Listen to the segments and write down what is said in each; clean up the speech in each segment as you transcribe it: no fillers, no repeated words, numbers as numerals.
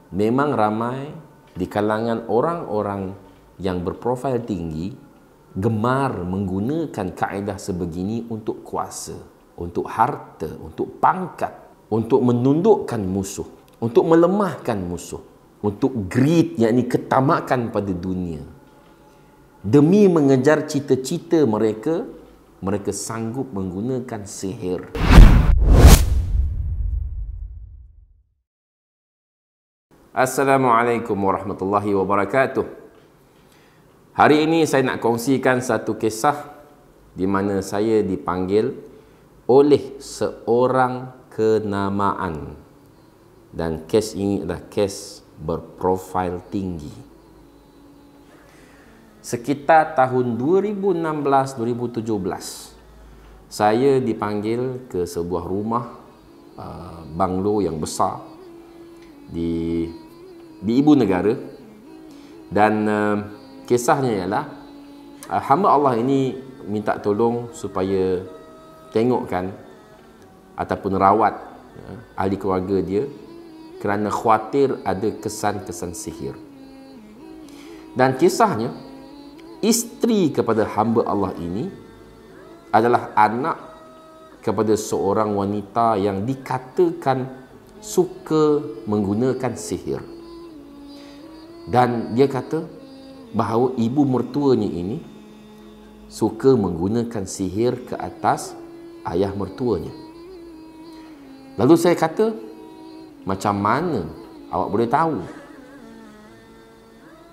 memang ramai di kalangan orang-orang yang berprofil tinggi gemar menggunakan kaedah sebegini untuk kuasa, untuk harta, untuk pangkat, untuk menundukkan musuh, untuk melemahkan musuh, untuk greed, yakni ketamakan pada dunia. Demi mengejar cita-cita mereka, mereka sanggup menggunakan sihir. Assalamualaikum warahmatullahi wabarakatuh. Hari ini saya nak kongsikan satu kisah di mana saya dipanggil oleh seorang kenamaan. Dan kes ini adalah kes berprofil tinggi. Sekitar tahun 2016-2017, saya dipanggil ke sebuah rumah banglo yang besar di ibu negara, dan kisahnya ialah hamba Allah ini minta tolong supaya tengokkan ataupun rawat ahli keluarga dia kerana khawatir ada kesan-kesan sihir. Dan kisahnya, isteri kepada hamba Allah ini adalah anak kepada seorang wanita yang dikatakan suka menggunakan sihir. Dan dia kata bahawa ibu mertuanya ini suka menggunakan sihir ke atas ayah mertuanya. Lalu saya kata, macam mana awak boleh tahu?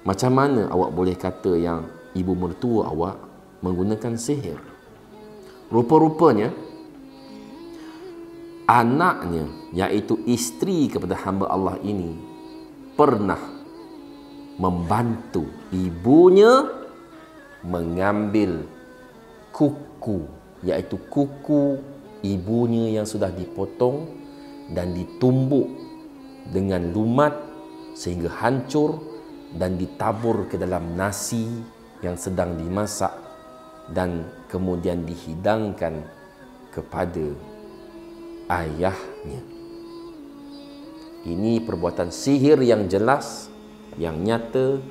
Macam mana awak boleh kata yang ibu mertua awak menggunakan sihir? Rupa-rupanya anaknya, iaitu isteri kepada hamba Allah ini, pernah membantu ibunya mengambil kuku, iaitu kuku ibunya yang sudah dipotong dan ditumbuk dengan lumat sehingga hancur dan ditabur ke dalam nasi yang sedang dimasak dan kemudian dihidangkan kepada ayahnya. Ini perbuatan sihir yang jelas, yang nyata,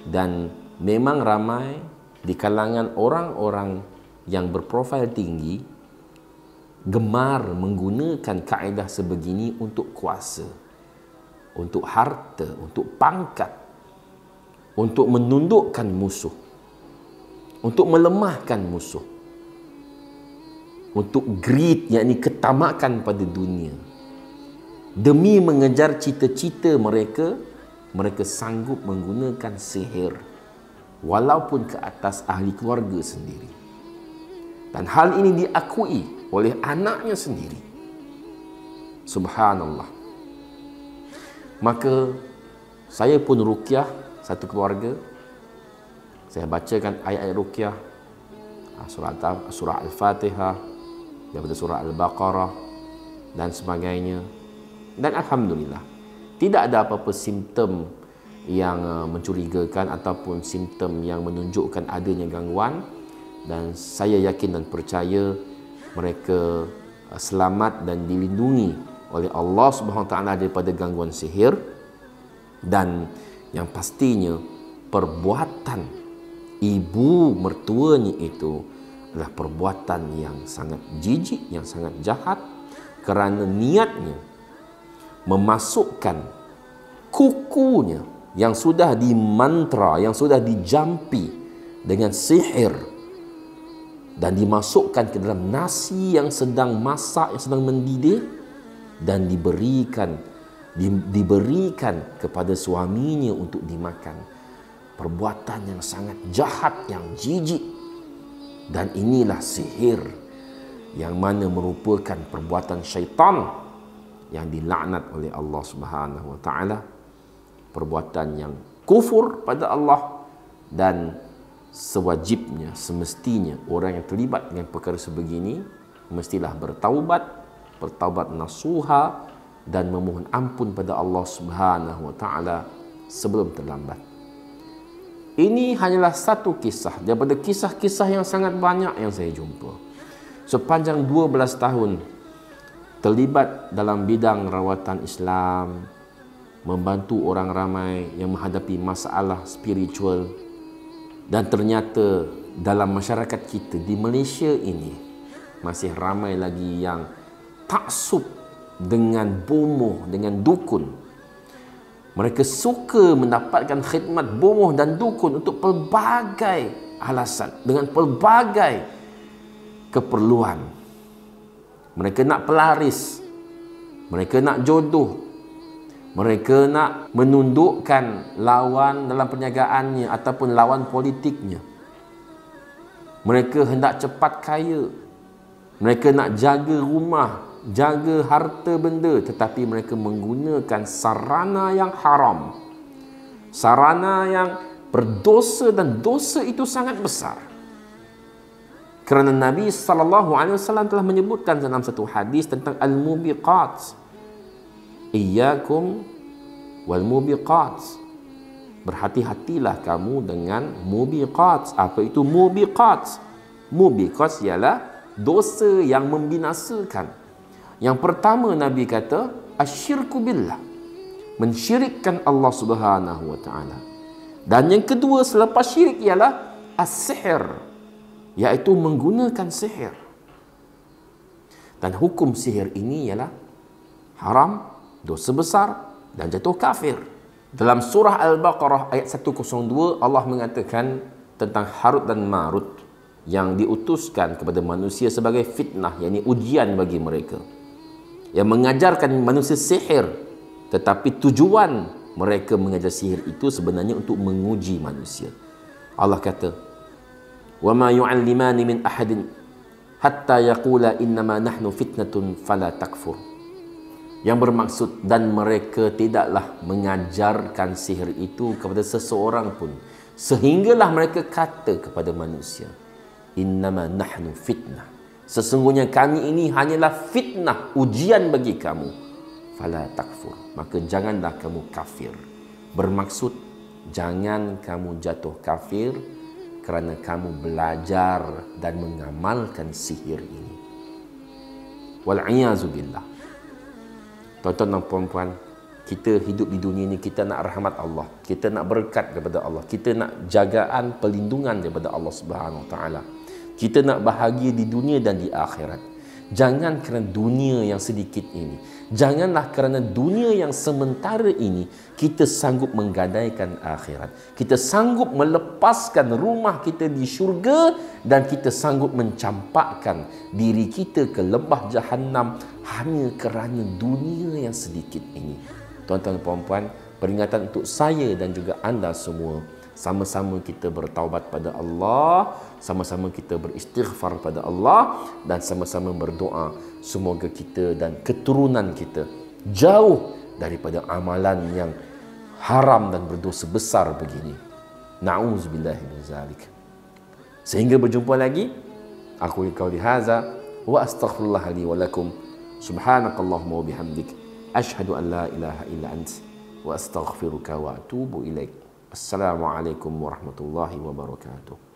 dan memang ramai di kalangan orang-orang yang berprofil tinggi gemar menggunakan kaedah sebegini untuk kuasa, untuk harta, untuk pangkat, untuk menundukkan musuh, untuk melemahkan musuh, untuk greed, yakni ketamakan pada dunia. Demi mengejar cita-cita mereka, mereka sanggup menggunakan sihir walaupun ke atas ahli keluarga sendiri. Dan hal ini diakui oleh anaknya sendiri. Subhanallah. Maka saya pun ruqyah satu keluarga. Saya bacakan ayat-ayat ruqyah, surah Al-Fatihah, daripada surah Al-Baqarah dan sebagainya. Dan alhamdulillah, tidak ada apa-apa simptom yang mencurigakan ataupun simptom yang menunjukkan adanya gangguan, dan saya yakin dan percaya mereka selamat dan dilindungi oleh Allah Subhanahu Wa Taala daripada gangguan sihir. Dan yang pastinya, perbuatan ibu mertuanya itu adalah perbuatan yang sangat jijik, yang sangat jahat, kerana niatnya memasukkan kukunya yang sudah dimantra, yang sudah dijampi dengan sihir, dan dimasukkan ke dalam nasi yang sedang masak, yang sedang mendidih, dan diberikan kepada suaminya untuk dimakan. Perbuatan yang sangat jahat, yang jijik. Dan inilah sihir yang mana merupakan perbuatan syaitan yang dilaknat oleh Allah Subhanahu Wa Taala, perbuatan yang kufur pada Allah. Dan sewajibnya, semestinya orang yang terlibat dengan perkara sebegini mestilah bertaubat nasuha, dan memohon ampun pada Allah Subhanahu Wa Taala sebelum terlambat. Ini hanyalah satu kisah daripada kisah-kisah yang sangat banyak yang saya jumpa. Sepanjang 12 tahun terlibat dalam bidang rawatan Islam, membantu orang ramai yang menghadapi masalah spiritual. Dan ternyata dalam masyarakat kita di Malaysia ini masih ramai lagi yang taksub dengan bomoh, dengan dukun. Mereka suka mendapatkan khidmat bomoh dan dukun untuk pelbagai alasan, dengan pelbagai keperluan. Mereka nak pelaris, mereka nak jodoh, mereka nak menundukkan lawan dalam perniagaannya ataupun lawan politiknya. Mereka hendak cepat kaya. Mereka nak jaga rumah, jaga harta benda, tetapi mereka menggunakan sarana yang haram. Sarana yang berdosa, dan dosa itu sangat besar. Kerana Nabi SAW telah menyebutkan dalam satu hadis tentang al-mubiqat. Iyyakum wal mubiqat. Berhati-hatilah kamu dengan mubiqat. Apa itu mubiqat? Mubiqat ialah dosa yang membinasakan. Yang pertama Nabi kata asyirku billah, mensyirikkan Allah Subhanahu wa taala. Dan yang kedua selepas syirik ialah as-sihr, iaitu menggunakan sihir. Dan hukum sihir ini ialah haram, dosa besar dan jatuh kafir. Dalam surah Al-Baqarah ayat 102 Allah mengatakan tentang Harut dan Marut yang diutuskan kepada manusia sebagai fitnah, yakni ujian bagi mereka, yang mengajarkan manusia sihir, tetapi tujuan mereka mengajar sihir itu sebenarnya untuk menguji manusia. Allah kata, "Wa ma yu'allimani min ahadin hatta yaqula innama nahnu fitnatun fala takfur." Yang bermaksud, dan mereka tidaklah mengajarkan sihir itu kepada seseorang pun sehinggalah mereka kata kepada manusia, innama nahnu fitnah, sesungguhnya kami ini hanyalah fitnah, ujian bagi kamu, fala takfur, maka janganlah kamu kafir. Bermaksud, jangan kamu jatuh kafir kerana kamu belajar dan mengamalkan sihir ini. Wal'iyazu billah. Tuan-tuan dan puan-puan, kita hidup di dunia ini, kita nak rahmat Allah, kita nak berkat daripada Allah, kita nak jagaan perlindungan daripada Allah Subhanahu Wa Taala, kita nak bahagia di dunia dan di akhirat. Jangan kerana dunia yang sedikit ini, janganlah kerana dunia yang sementara ini kita sanggup menggadaikan akhirat. Kita sanggup melepaskan rumah kita di syurga dan kita sanggup mencampakkan diri kita ke lembah Jahannam hanya kerana dunia yang sedikit ini. Tuan-tuan dan puan-puan, peringatan untuk saya dan juga anda semua, sama-sama kita bertaubat pada Allah, sama-sama kita beristighfar pada Allah, dan sama-sama berdoa semoga kita dan keturunan kita jauh daripada amalan yang haram dan berdosa besar begini. Na'udzubillahi min zalik. Sehingga berjumpa lagi, aku qauli hadza wa astaghfirullah li wa lakum. Subhanakallahumma wa bihamdik, asyhadu an la ilaha illa ant, wa astaghfiruka wa atubu ilaik. Assalamualaikum warahmatullahi wabarakatuh.